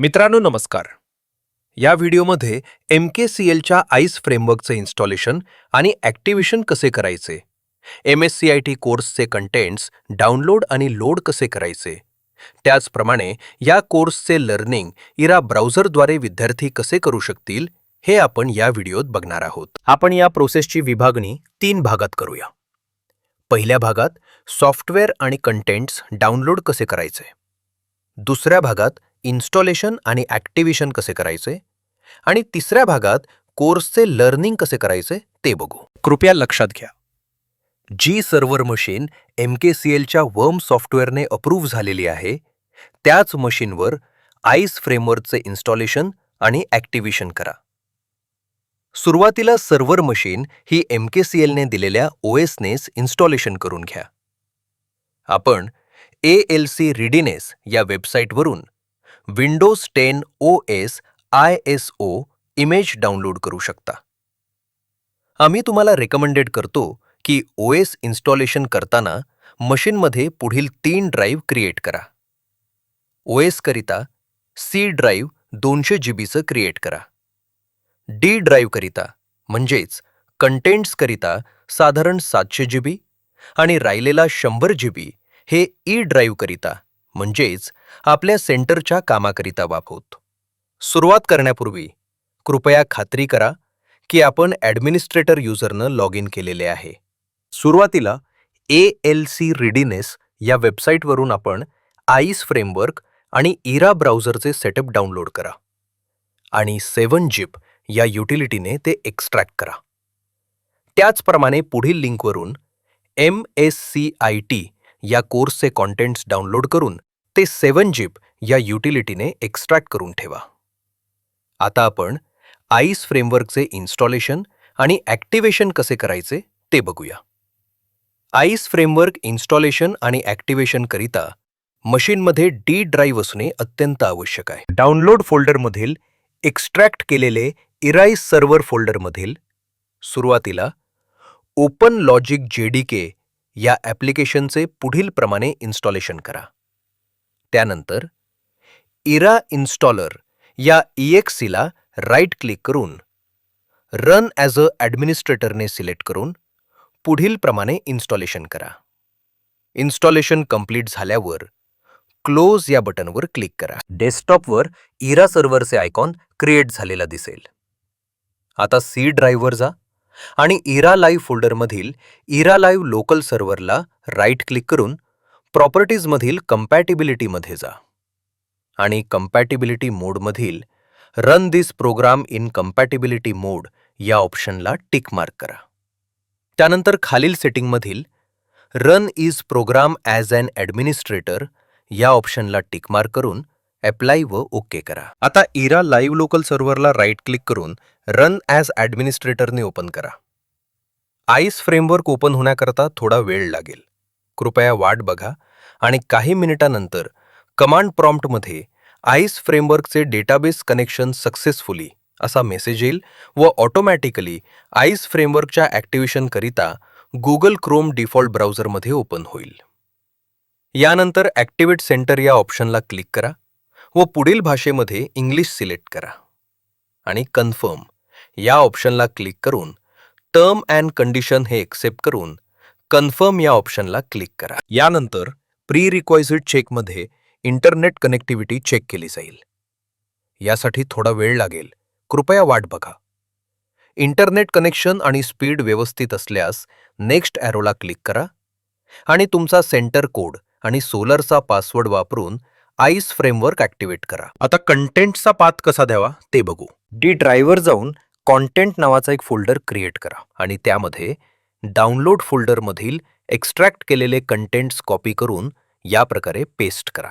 मित्रांनो नमस्कार. या व्हिडिओमध्ये MKCLच्या आईस फ्रेमवर्कचे इन्स्टॉलेशन आणि ॲक्टिव्हेशन कसे करायचे, MSCIT कोर्सचे कंटेंट्स डाउनलोड आणि लोड कसे करायचे, त्याचप्रमाणे या कोर्सचे लर्निंग इरा ब्राउझरद्वारे विद्यार्थी कसे करू शकतील हे आपण या व्हिडिओत बघणार आहोत. आपण या प्रोसेसची विभागणी 3 भागात करूया. पहिल्या भागात सॉफ्टवेअर आणि कंटेंट्स डाउनलोड कसे करायचे, दुसऱ्या भागात इन्स्टॉलेशन आणि ॲक्टिव्हेशन कसे करायचे आणि तिसऱ्या भागात कोर्सचे लर्निंग कसे करायचे ते बघू. कृपया लक्षात घ्या, जी सर्व्हर मशीन MKCLच्या वर्म सॉफ्टवेअरने अप्रूव्ह झालेली आहे त्याच मशीनवर आईस फ्रेमवर्कचे इन्स्टॉलेशन आणि ॲक्टिव्हेशन करा. सुरुवातीला सर्व्हर मशीन ही MKCLने दिलेल्या OSनेच इन्स्टॉलेशन करून घ्या. आपण ALC Readiness या वेबसाईटवरून Windows 10 OS ISO image download करू शकता. आम्ही तुम्हाला रेकमेंडेड करतो की OS इन्स्टॉलेशन करताना मशीनमध्ये पुढील 3 ड्राईव्ह क्रिएट करा. OS करिता C ड्राईव्ह 200 GBचं क्रिएट करा. D ड्राईव्ह करिता म्हणजेच कंटेंट्स करिता साधारण 700 GB आणि राहिलेला 100 GB हे E ड्राईव्ह करिता म्हणजेच आपल्या सेंटरच्या कामाकरिता वापरतो. सुरुवात करण्यापूर्वी कृपया खात्री करा की आपण ॲडमिनिस्ट्रेटर युजरनं लॉग इन केलेले आहे. सुरुवातीला ALC Readiness या वेबसाईटवरून आपण आईस फ्रेमवर्क आणि इरा ब्राउझरचे सेटअप डाउनलोड करा आणि 7zip या युटिलिटीने ते एक्स्ट्रॅक्ट करा. त्याचप्रमाणे पुढील लिंकवरून MSCIT या कोर्सचे कॉन्टेंट्स डाउनलोड करून ते 7zip या युटिलिटीने एक्स्ट्रॅक्ट करून ठेवा. आता आपण आईस फ्रेमवर्कचे इन्स्टॉलेशन आणि ॲक्टिव्हेशन कसे करायचे ते बघूया. आईस फ्रेमवर्क इन्स्टॉलेशन आणि ॲक्टिव्हेशन करिता मशीनमध्ये D ड्राईव्ह असणे अत्यंत आवश्यक आहे. डाउनलोड फोल्डरमधील एक्स्ट्रॅक्ट केलेले इराईस सर्व्हर फोल्डरमधील सुरुवातीला ओपन लॉजिक JDK या ॲप्लिकेशनचे पुढील प्रमाणे इन्स्टॉलेशन करा. त्यानंतर इरा इन्स्टॉलर या EXEला राईट क्लिक करून रन ॲज अ ॲडमिनिस्ट्रेटरने सिलेक्ट करून पुढील प्रमाणे इन्स्टॉलेशन करा. इन्स्टॉलेशन कंप्लीट झाल्यावर क्लोज या बटनवर क्लिक करा. डेस्कटॉपवर इरा सर्व्हरचे आयकॉन क्रिएट झालेला दिसेल. आता C ड्राईव्हवर जा आणि इरा लाईव्ह फोल्डरमधील इरा लाईव्ह लोकल सर्व्हरला राईट क्लिक करून प्रॉपर्टीजमधील कंपॅटिबिलिटीमध्ये जा आणि कंपॅटिबिलिटी मोडमधील run this program in compatibility mode या ऑप्शनला टिक मार्क करा. त्यानंतर खालील सेटिंगमधील run is program as an administrator या ऑप्शनला टिक मार्क करून ॲप्लाय व ओके करा. आता इरा लाईव्ह लोकल सर्व्हरला राईट क्लिक करून रन ॲज ॲडमिनिस्ट्रेटरने ओपन करा. आईस फ्रेमवर्क ओपन होण्याकरता थोडा वेळ लागेल. कृपया वाट बघा आणि काही मिनिटांनंतर कमांड प्रॉम्प्टमध्ये आईस फ्रेमवर्कचे डेटाबेस कनेक्शन सक्सेसफुली असा मेसेज येईल व ऑटोमॅटिकली आईस फ्रेमवर्कच्या ॲक्टिव्हेशन करिता गुगल क्रोम डिफॉल्ट ब्राउझरमध्ये ओपन होईल. यानंतर ॲक्टिवेट सेंटर या ऑप्शनला क्लिक करा व पुढील भाषेमध्ये इंग्लिश सिलेक्ट करा आणि कन्फर्म या ऑप्शनला क्लिक करून टर्म अँड कंडिशन हे एक्सेप्ट करून कन्फर्म या ऑप्शनला क्लिक करा. यानंतर प्री रिक्वायझिट चेकमध्ये इंटरनेट कनेक्टिव्हिटी चेक केली जाईल. यासाठी थोडा वेळ लागेल. कृपया वाट बघा. इंटरनेट कनेक्शन आणि स्पीड व्यवस्थित असल्यास नेक्स्ट ॲरोला क्लिक करा आणि तुमचा सेंटर कोड आणि सोलरचा पासवर्ड वापरून आईस फ्रेमवर्क ॲक्टिवेट करा. आता कंटेंटचा पाथ कसा द्यावा ते बघू. D ड्राईव्हवर जाऊन कॉन्टेंट नावाचा एक फोल्डर क्रिएट करा आणि त्यामध्ये डाउनलोड फोल्डरमधील एक्स्ट्रॅक्ट केलेले कंटेंट्स कॉपी करून या प्रकारे पेस्ट करा.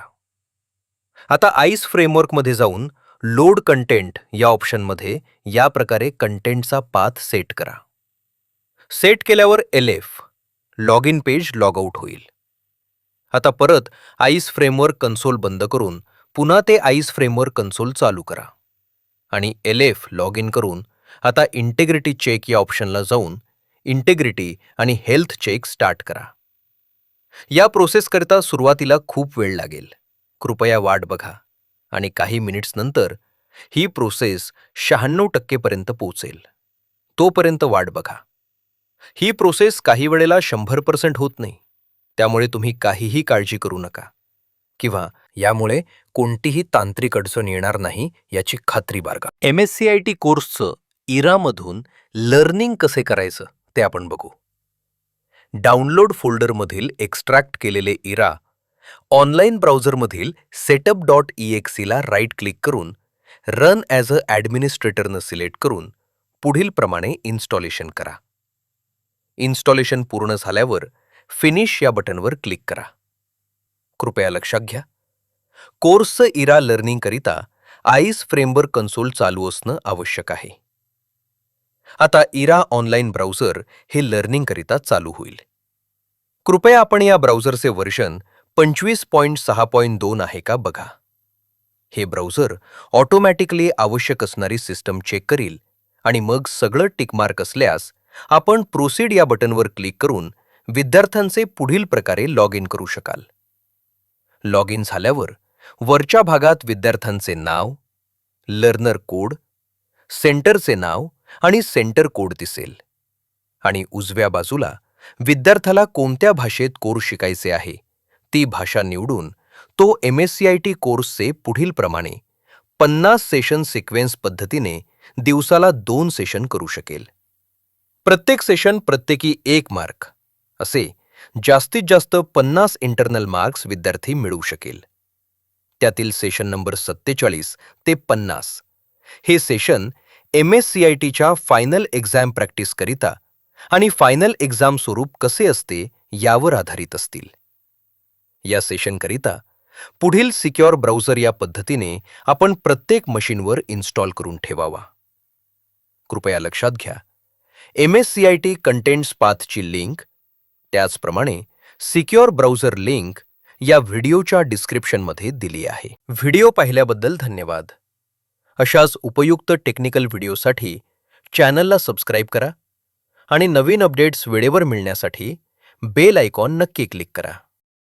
आता आईस फ्रेमवर्कमध्ये जाऊन लोड कंटेंट या ऑप्शनमध्ये या प्रकारे कंटेंटचा पाथ सेट करा. सेट केल्यावर LF log in page log out होईल. आता परत आईस फ्रेमवर्क कन्सोल बंद करून पुन्हा ते आईस फ्रेमवर्क कन्सोल चालू करा आणि LF लॉग इन करून आता इंटिग्रिटी चेक या ऑप्शनला जाऊन इंटिग्रिटी आणि हेल्थ चेक स्टार्ट करा. या प्रोसेसकरिता सुरुवातीला खूप वेळ लागेल. कृपया वाट बघा आणि काही मिनिट्स नंतर ही प्रोसेस 96% पर्यंत पोहोचेल. तोपर्यंत वाट बघा. ही प्रोसेस काही वेळेला 100% होत नाही, त्यामुळे तुम्ही काहीही काळजी करू नका किंवा यामुळे कोणतीही तांत्रिक अडचण येणार नाही याची खात्री बाळगा. MSCIT कोर्सचं इरामधून लर्निंग कसे करायचं ते आपण बघू. डाउनलोड फोल्डरमधील एक्स्ट्रॅक्ट केलेले इरा ऑनलाईन ब्राउझरमधील setup.exe ला राईट क्लिक करून रन ॲज अ ॲडमिनिस्ट्रेटरनं सिलेक्ट करून पुढील प्रमाणे इन्स्टॉलेशन करा. इन्स्टॉलेशन पूर्ण झाल्यावर फिनिश या बटनवर क्लिक करा. कृपया लक्षात घ्या, कोर्सचं इरा लर्निंगकरिता आईस फ्रेमवर्क कन्सोल चालू असणं आवश्यक आहे. आता इरा ऑनलाईन ब्राउझर हे लर्निंगकरिता चालू होईल. कृपया आपण या ब्राउझरचे व्हर्जन 25.6.2 आहे का बघा. हे ब्राउझर ऑटोमॅटिकली आवश्यक असणारी सिस्टम चेक करील आणि मग सगळं टिकमार्क असल्यास आपण प्रोसीड या बटनवर क्लिक करून विद्यार्थ्यांचे पुढील प्रकारे लॉग इन करू शकाल. लॉग इन झाल्यावर वरच्या भागात विद्यार्थ्यांचे नाव, लर्नर कोड, सेंटरचे नाव आणि सेंटर कोड दिसेल आणि उजव्या बाजूला विद्यार्थ्याला कोणत्या भाषेत कोर्स शिकायचे आहे ती भाषा निवडून तो MSCIT कोर्सचे पुढील प्रमाणे 50 सेशन सिक्वेन्स पद्धतीने दिवसाला 2 सेशन करू शकेल. प्रत्येक सेशन प्रत्येकी 1 मार्क असे जास्तीत जास्त 50 इंटरनल मार्क्स विद्यार्थी मिळवू शकेल. त्यातील सेशन नंबर 47 ते 50 हे सेशन MSCITच्या फायनल एक्झाम प्रॅक्टिस करिता आणि फायनल एक्झाम स्वरूप कसे असते यावर आधारित असतील. या सेशनकरिता पुढील सिक्युअर ब्राउझर या पद्धतीने आपण प्रत्येक मशीनवर इन्स्टॉल करून ठेवावा. कृपया लक्षात घ्या, MSCIT कंटेंट्स पाथची लिंक, त्याचप्रमाणे सिक्युअर ब्राउझर लिंक या व्हिडिओच्या डिस्क्रिप्शनमध्ये दिली आहे. व्हिडिओ पाहिल्याबद्दल धन्यवाद. अशाच उपयुक्त टेक्निकल व्हिडिओसाठी चॅनलला सबस्क्राईब करा आणि नवीन अपडेट्स वेळेवर मिळण्यासाठी बेल आयकॉन नक्की क्लिक करा.